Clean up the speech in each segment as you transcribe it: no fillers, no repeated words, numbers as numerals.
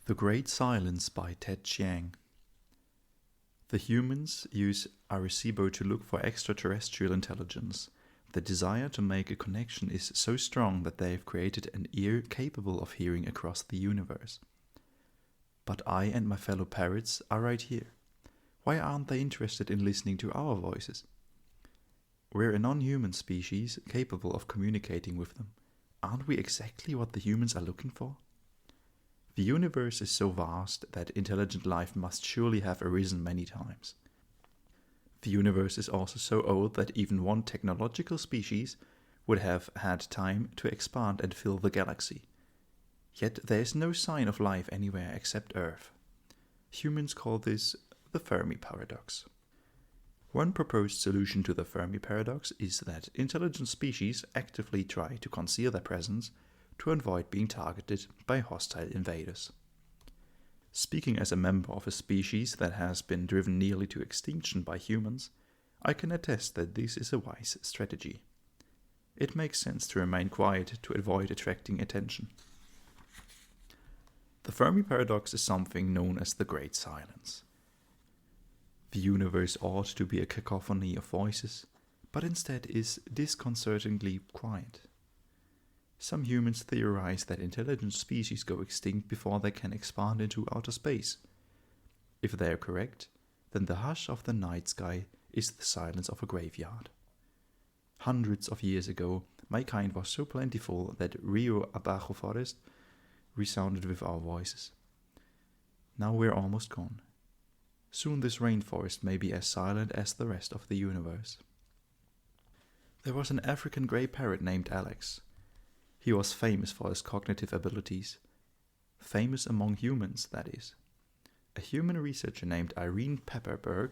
The Great Silence by Chiang. The humans use Arecibo to look for extraterrestrial intelligence. The desire to make a connection is so strong that they have created an ear capable of hearing across the universe. But I and my fellow parrots are right here. Why aren't they interested in listening to our voices? We're a non-human species capable of communicating with them. Aren't we exactly what the humans are looking for? The universe is so vast that intelligent life must surely have arisen many times. The universe is also so old that even one technological species would have had time to expand and fill the galaxy. Yet there is no sign of life anywhere except Earth. Humans call this the Fermi paradox. One proposed solution to the Fermi paradox is that intelligent species actively try to conceal their presence to avoid being targeted by hostile invaders. Speaking as a member of a species that has been driven nearly to extinction by humans, I can attest that this is a wise strategy. It makes sense to remain quiet to avoid attracting attention. The Fermi paradox is something known as the Great Silence. The universe ought to be a cacophony of voices, but instead is disconcertingly quiet. Some humans theorize that intelligent species go extinct before they can expand into outer space. If they are correct, then the hush of the night sky is the silence of a graveyard. Hundreds of years ago, my kind was so plentiful that Rio Abajo forest resounded with our voices. Now we're almost gone. Soon this rainforest may be as silent as the rest of the universe. There was an African grey parrot named Alex. He was famous for his cognitive abilities. Famous among humans, that is. A human researcher named Irene Pepperberg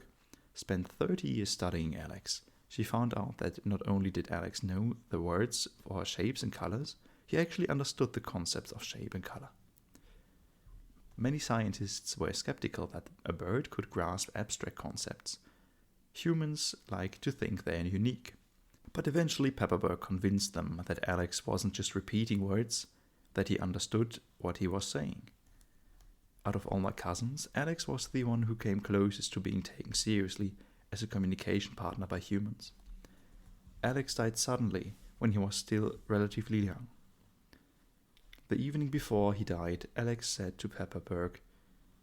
spent 30 years studying Alex. She found out that not only did Alex know the words for shapes and colors, he actually understood the concepts of shape and color. Many scientists were skeptical that a bird could grasp abstract concepts. Humans like to think they are unique. But eventually Pepperberg convinced them that Alex wasn't just repeating words, that he understood what he was saying. Out of all my cousins, Alex was the one who came closest to being taken seriously as a communication partner by humans. Alex died suddenly when he was still relatively young. The evening before he died, Alex said to Pepperberg,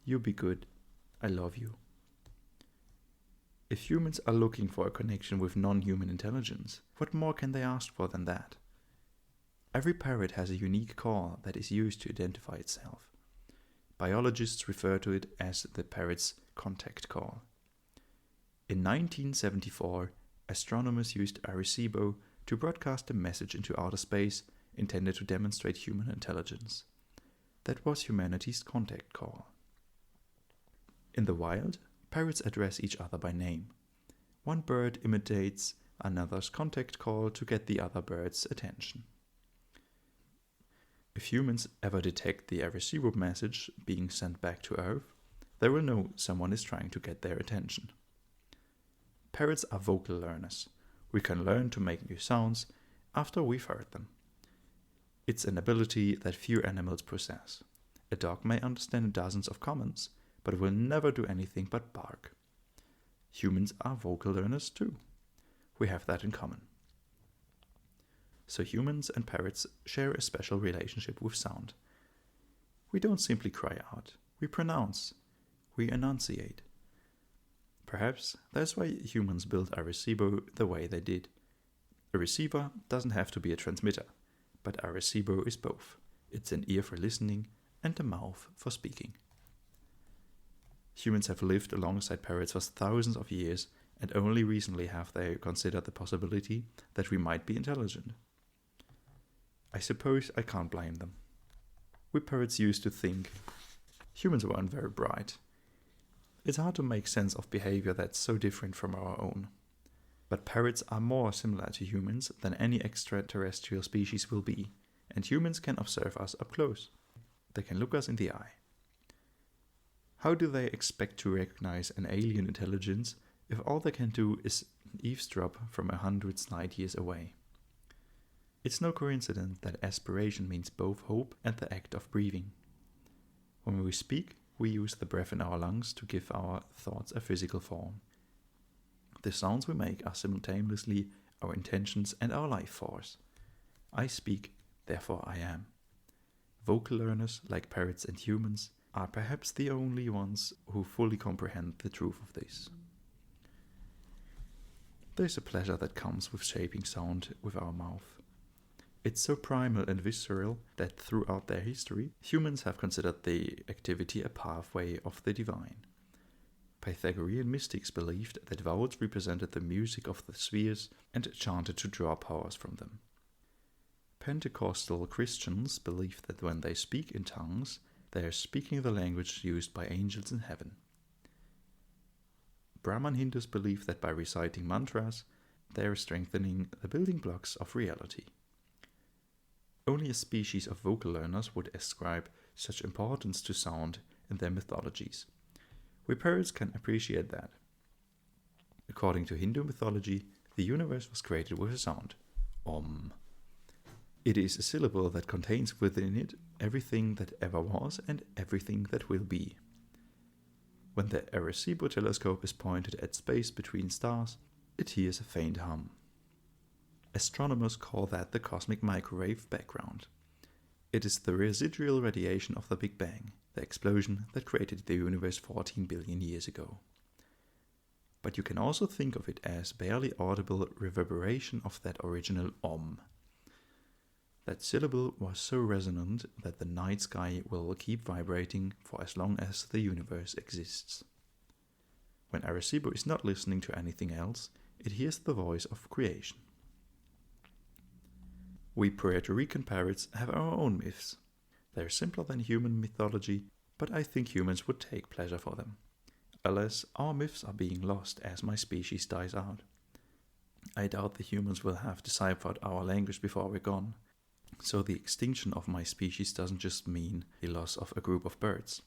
"You be good, I love you." If humans are looking for a connection with non-human intelligence, what more can they ask for than that? Every parrot has a unique call that is used to identify itself. Biologists refer to it as the parrot's contact call. In 1974, astronomers used Arecibo to broadcast a message into outer space intended to demonstrate human intelligence. That was humanity's contact call. In the wild, parrots address each other by name. One bird imitates another's contact call to get the other bird's attention. If humans ever detect the Arecibo message being sent back to Earth, they will know someone is trying to get their attention. Parrots are vocal learners. We can learn to make new sounds after we've heard them. It's an ability that few animals possess. A dog may understand dozens of commands, but will never do anything but bark. Humans are vocal learners too. We have that in common. So humans and parrots share a special relationship with sound. We don't simply cry out, we pronounce, we enunciate. Perhaps that's why humans built Arecibo the way they did. A receiver doesn't have to be a transmitter, but Arecibo is both. It's an ear for listening and a mouth for speaking. Humans have lived alongside parrots for thousands of years, and only recently have they considered the possibility that we might be intelligent. I suppose I can't blame them. We parrots used to think humans weren't very bright. It's hard to make sense of behavior that's so different from our own. But parrots are more similar to humans than any extraterrestrial species will be, and humans can observe us up close. They can look us in the eye. How do they expect to recognize an alien intelligence if all they can do is eavesdrop from 100 light years away? It's no coincidence that aspiration means both hope and the act of breathing. When we speak, we use the breath in our lungs to give our thoughts a physical form. The sounds we make are simultaneously our intentions and our life force. I speak, therefore I am. Vocal learners, like parrots and humans, are perhaps the only ones who fully comprehend the truth of this. There's a pleasure that comes with shaping sound with our mouth. It's so primal and visceral that throughout their history, humans have considered the activity a pathway of the divine. Pythagorean mystics believed that vowels represented the music of the spheres and chanted to draw powers from them. Pentecostal Christians believe that when they speak in tongues, they are speaking the language used by angels in heaven. Brahman Hindus believe that by reciting mantras, they are strengthening the building blocks of reality. Only a species of vocal learners would ascribe such importance to sound in their mythologies. We parrots can appreciate that. According to Hindu mythology, the universe was created with a sound, Om. It is a syllable that contains within it everything that ever was and everything that will be. When the Arecibo telescope is pointed at space between stars, it hears a faint hum. Astronomers call that the cosmic microwave background. It is the residual radiation of the Big Bang, the explosion that created the universe 14 billion years ago. But you can also think of it as barely audible reverberation of that original Om. That syllable was so resonant that the night sky will keep vibrating for as long as the universe exists. When Arecibo is not listening to anything else, it hears the voice of creation. We Puerto Rican parrots have our own myths. They're simpler than human mythology, but I think humans would take pleasure for them. Alas, our myths are being lost as my species dies out. I doubt the humans will have deciphered our language before we're gone. So the extinction of my species doesn't just mean the loss of a group of birds.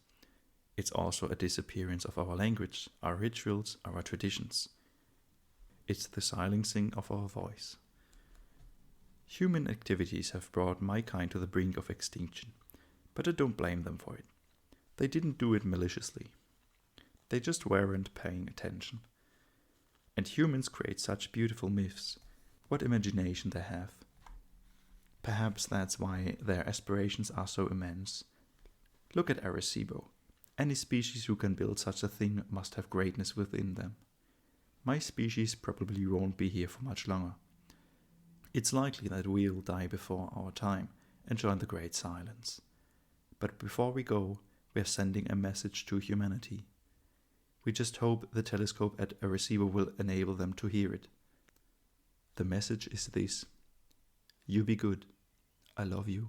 It's also a disappearance of our language, our rituals, our traditions. It's the silencing of our voice. Human activities have brought my kind to the brink of extinction, but I don't blame them for it. They didn't do it maliciously. They just weren't paying attention. And humans create such beautiful myths. What imagination they have. Perhaps that's why their aspirations are so immense. Look at Arecibo. Any species who can build such a thing must have greatness within them. My species probably won't be here for much longer. It's likely that we'll die before our time and join the great silence. But before we go, we're sending a message to humanity. We just hope the telescope at Arecibo will enable them to hear it. The message is this: you be good. I love you.